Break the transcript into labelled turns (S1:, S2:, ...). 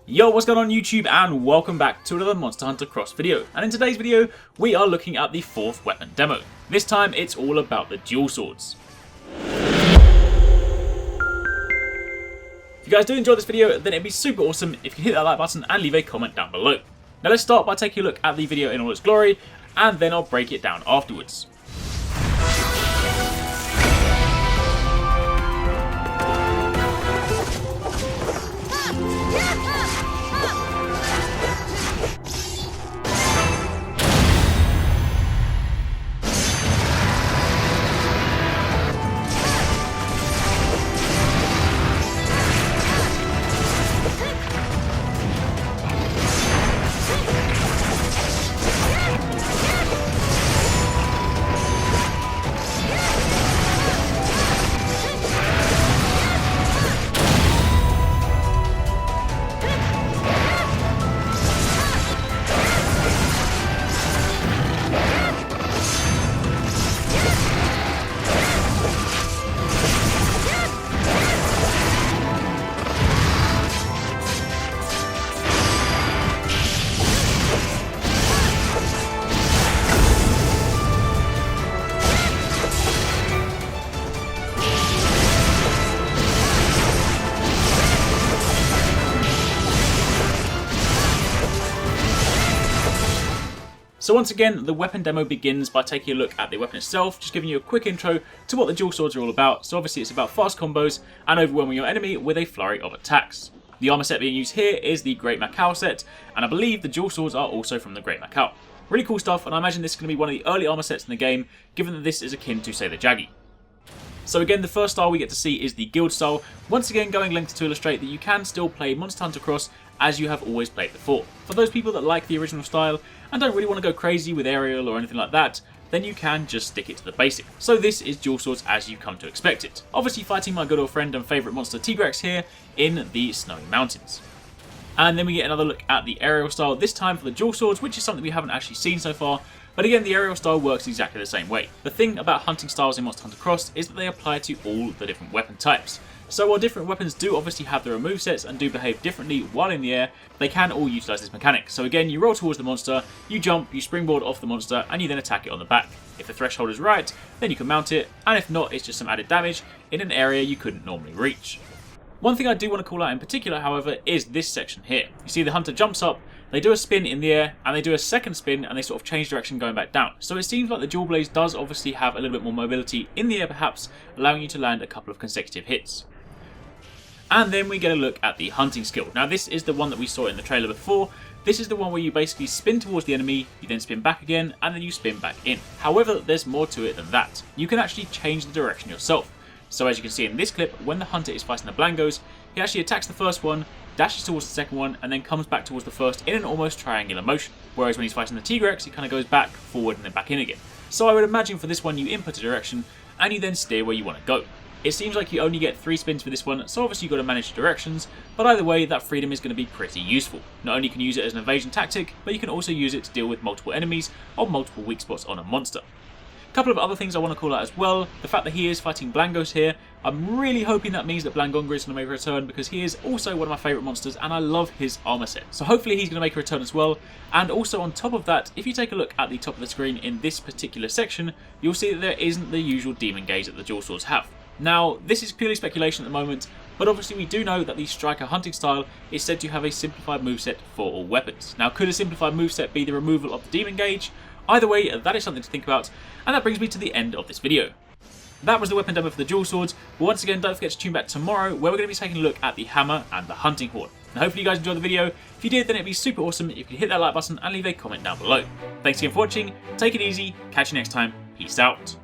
S1: Yo, what's going on YouTube, and welcome back to another Monster Hunter Cross video. And in today's video, we are looking at the 4th weapon demo. This time, it's all about the dual swords. If you guys do enjoy this video, then it'd be super awesome if you hit that like button and leave a comment down below. Now let's start by taking a look at the video in all its glory, and then I'll break it down afterwards. So once again, the weapon demo begins by taking a look at the weapon itself, just giving you a quick intro to what the dual swords are all about. So obviously it's about fast combos and overwhelming your enemy with a flurry of attacks. The armor set being used here is the Great Macau set, and I believe the dual swords are also from the Great Macau. Really cool stuff, and I imagine this is going to be one of the early armor sets in the game, given that this is akin to, say, the Jaggi. So again, the first style we get to see is the guild style, once again going lengths to illustrate that you can still play Monster Hunter Cross as you have always played before. For those people that like the original style and don't really want to go crazy with aerial or anything like that, then you can just stick it to the basic. So this is dual swords as you come to expect it. Obviously fighting my good old friend and favourite monster Arekkz here in the snowy mountains. And then we get another look at the aerial style, this time for the dual swords, which is something we haven't actually seen so far. But again, the aerial style works exactly the same way. The thing about hunting styles in Monster Hunter Cross is that they apply to all the different weapon types. So while different weapons do obviously have their own movesets and do behave differently while in the air, they can all utilise this mechanic. So again, you roll towards the monster, you jump, you springboard off the monster, and you then attack it on the back. If the threshold is right, then you can mount it, and if not, it's just some added damage in an area you couldn't normally reach. One thing I do want to call out in particular, however, is this section here. You see the hunter jumps up, they do a spin in the air, and they do a second spin, and they sort of change direction going back down. So it seems like the dual blades does obviously have a little bit more mobility in the air perhaps, allowing you to land a couple of consecutive hits. And then we get a look at the hunting skill. Now this is the one that we saw in the trailer before. This is the one where you basically spin towards the enemy, you then spin back again, and then you spin back in. However, there's more to it than that. You can actually change the direction yourself. So as you can see in this clip, when the hunter is fighting the Blangos, he actually attacks the first one, dashes towards the second one, and then comes back towards the first in an almost triangular motion. Whereas when he's fighting the Arekkz, he kind of goes back, forward, and then back in again. So I would imagine for this one you input a direction, and you then steer where you want to go. It seems like you only get 3 spins for this one, so obviously you've got to manage the directions, but either way that freedom is going to be pretty useful. Not only can you use it as an evasion tactic, but you can also use it to deal with multiple enemies or multiple weak spots on a monster. A couple of other things I want to call out as well, the fact that he is fighting Blangos here. I'm really hoping that means that Blangonga is going to make a return, because he is also one of my favourite monsters and I love his armour set. So hopefully he's going to make a return as well. And also on top of that, if you take a look at the top of the screen in this particular section, you'll see that there isn't the usual demon gaze that the dual swords have. Now, this is purely speculation at the moment, but obviously we do know that the Striker hunting style is said to have a simplified moveset for all weapons. Now, could a simplified moveset be the removal of the demon gauge? Either way, that is something to think about, and that brings me to the end of this video. That was the weapon demo for the dual swords, but once again, don't forget to tune back tomorrow, where we're going to be taking a look at the hammer and the hunting horn. And hopefully you guys enjoyed the video. If you did, then it'd be super awesome if you could hit that like button and leave a comment down below. Thanks again for watching, take it easy, catch you next time, peace out.